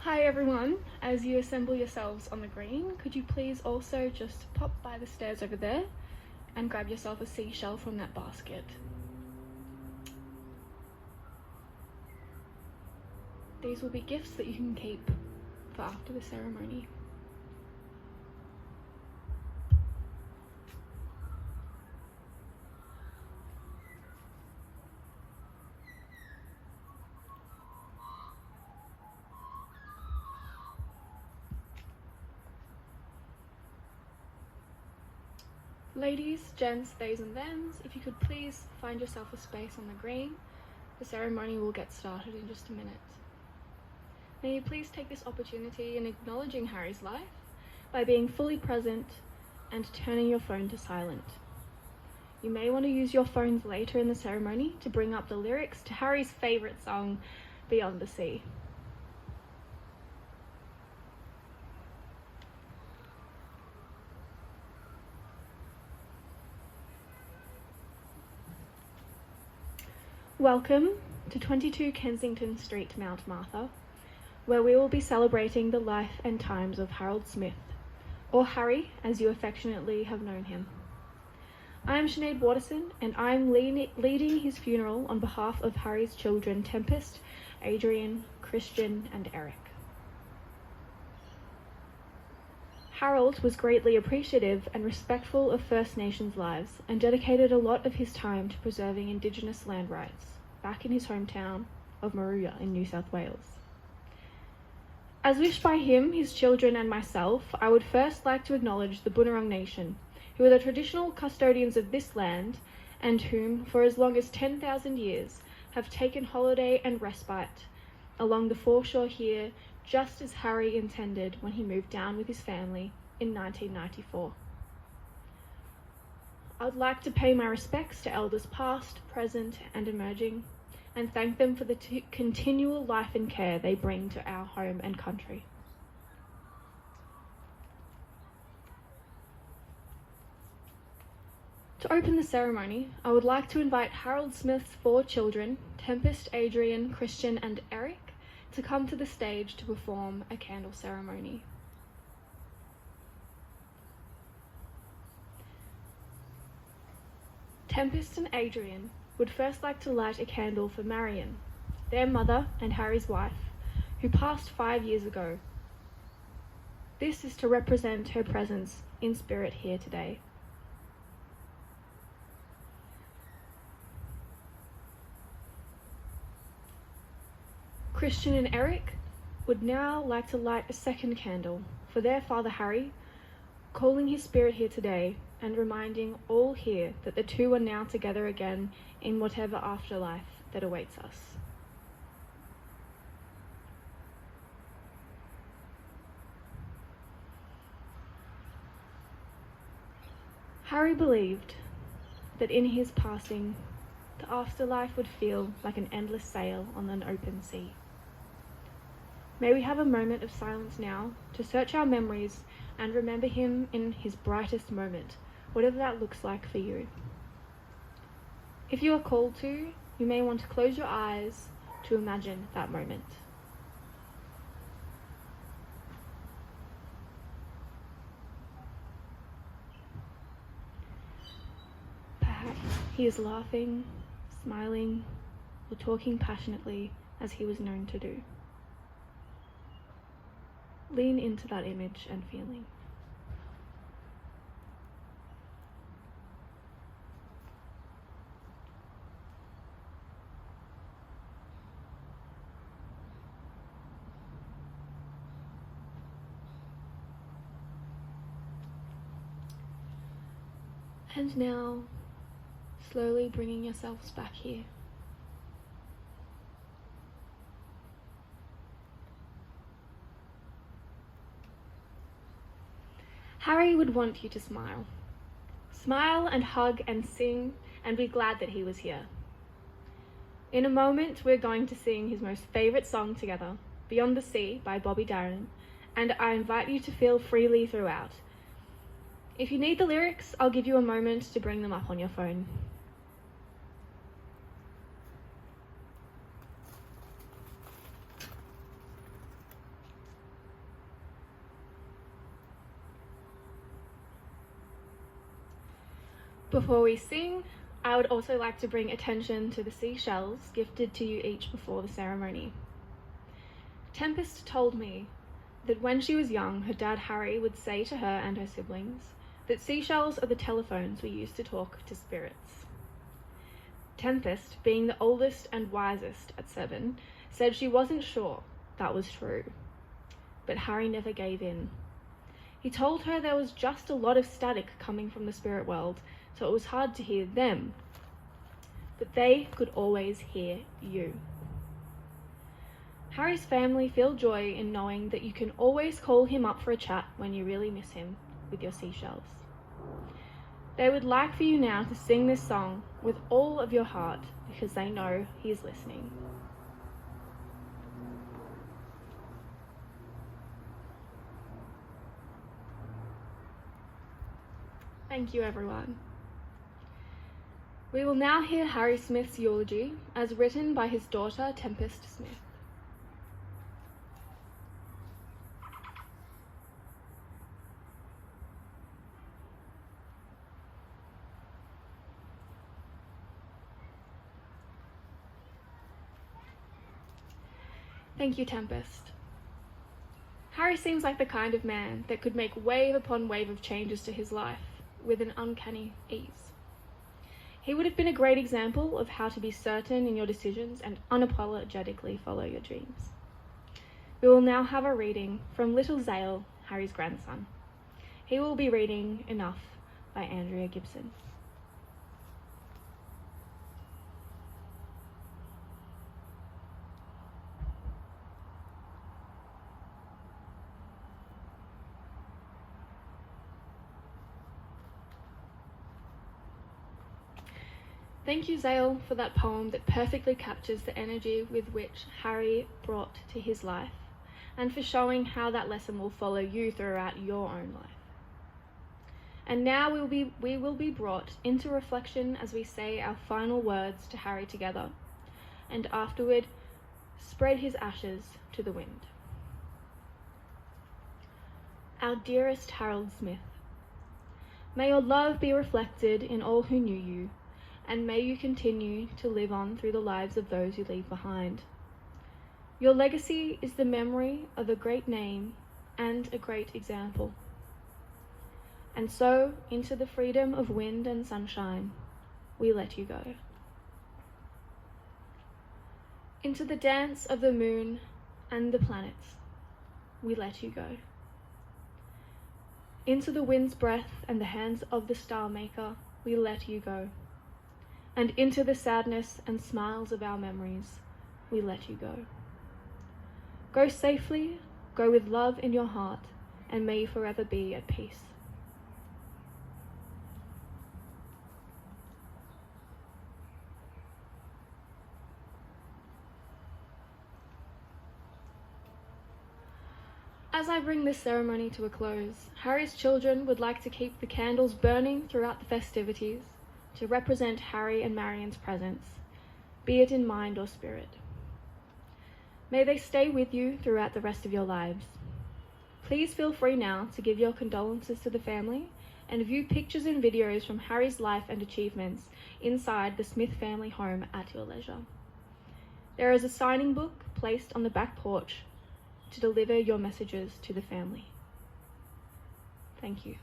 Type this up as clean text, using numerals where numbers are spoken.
Hi everyone, as you assemble yourselves on the green, could you please also just pop by the stairs over there and grab yourself a seashell from that basket. These will be gifts that you can keep for after the ceremony. Ladies, gents, theys and thems, if you could please find yourself a space on the green, the ceremony will get started in just a minute. May you please take this opportunity in acknowledging Harry's life by being fully present and turning your phone to silent. You may want to use your phones later in the ceremony to bring up the lyrics to Harry's favourite song, Beyond the Sea. Welcome to 22 Kensington Street, Mount Martha, where we will be celebrating the life and times of Harold Smith, or Harry as you affectionately have known him. I am Sinead Waterson, and I am leading his funeral on behalf of Harry's children Tempest, Adrian, Christian and Eric. Harold was greatly appreciative and respectful of First Nations lives and dedicated a lot of his time to preserving Indigenous land rights back in his hometown of Moruya in New South Wales. As wished by him, his children and myself, I would first like to acknowledge the Boonwurrung Nation, who are the traditional custodians of this land and whom, for as long as 10,000 years, have taken holiday and respite along the foreshore here, just as Harry intended when he moved down with his family in 1994. I would like to pay my respects to elders past, present and emerging, and thank them for the continual life and care they bring to our home and country. To open the ceremony, I would like to invite Harold Smith's 4 children, Tempest, Adrian, Christian and Eric, to come to the stage to perform a candle ceremony. Tempest and Adrian would first like to light a candle for Marion, their mother and Harry's wife, who passed 5 years ago. This is to represent her presence in spirit here today. Christian and Eric would now like to light a second candle for their father Harry, calling his spirit here today and reminding all here that the two are now together again in whatever afterlife that awaits us. Harry believed that in his passing, the afterlife would feel like an endless sail on an open sea. May we have a moment of silence now to search our memories and remember him in his brightest moment, whatever that looks like for you. If you are called to, you may want to close your eyes to imagine that moment. Perhaps he is laughing, smiling, or talking passionately as he was known to do. Lean into that image and feeling. And now, slowly bringing yourselves back here. Harry would want you to smile. Smile and hug and sing and be glad that he was here. In a moment, we're going to sing his most favourite song together, Beyond the Sea by Bobby Darin, and I invite you to feel freely throughout. If you need the lyrics, I'll give you a moment to bring them up on your phone. Before we sing, I would also like to bring attention to the seashells gifted to you each before the ceremony. Tempest told me that when she was young, her dad Harry would say to her and her siblings that seashells are the telephones we use to talk to spirits. Tempest, being the oldest and wisest at 7, said she wasn't sure that was true. But Harry never gave in. He told her there was just a lot of static coming from the spirit world, so it was hard to hear them. But they could always hear you. Harry's family feel joy in knowing that you can always call him up for a chat when you really miss him with your seashells. They would like for you now to sing this song with all of your heart because they know he is listening. Thank you, everyone. We will now hear Harry Smith's eulogy as written by his daughter, Tempest Smith. Thank you, Tempest. Harry seems like the kind of man that could make wave upon wave of changes to his life with an uncanny ease. He would have been a great example of how to be certain in your decisions and unapologetically follow your dreams. We will now have a reading from little Zale, Harry's grandson. He will be reading Enough by Andrea Gibson. Thank you, Zale, for that poem that perfectly captures the energy with which Harry brought to his life, and for showing how that lesson will follow you throughout your own life. And now we will be brought into reflection as we say our final words to Harry together, and afterward spread his ashes to the wind. Our dearest Harold Smith, may your love be reflected in all who knew you, and may you continue to live on through the lives of those you leave behind. Your legacy is the memory of a great name and a great example. And so, into the freedom of wind and sunshine, we let you go. Into the dance of the moon and the planets, we let you go. Into the wind's breath and the hands of the star maker, we let you go. And into the sadness and smiles of our memories, we let you go. Go safely, go with love in your heart, and may you forever be at peace. As I bring this ceremony to a close, Harry's children would like to keep the candles burning throughout the festivities to represent Harry and Marion's presence, be it in mind or spirit. May they stay with you throughout the rest of your lives. Please feel free now to give your condolences to the family and view pictures and videos from Harry's life and achievements inside the Smith family home at your leisure. There is a signing book placed on the back porch to deliver your messages to the family. Thank you.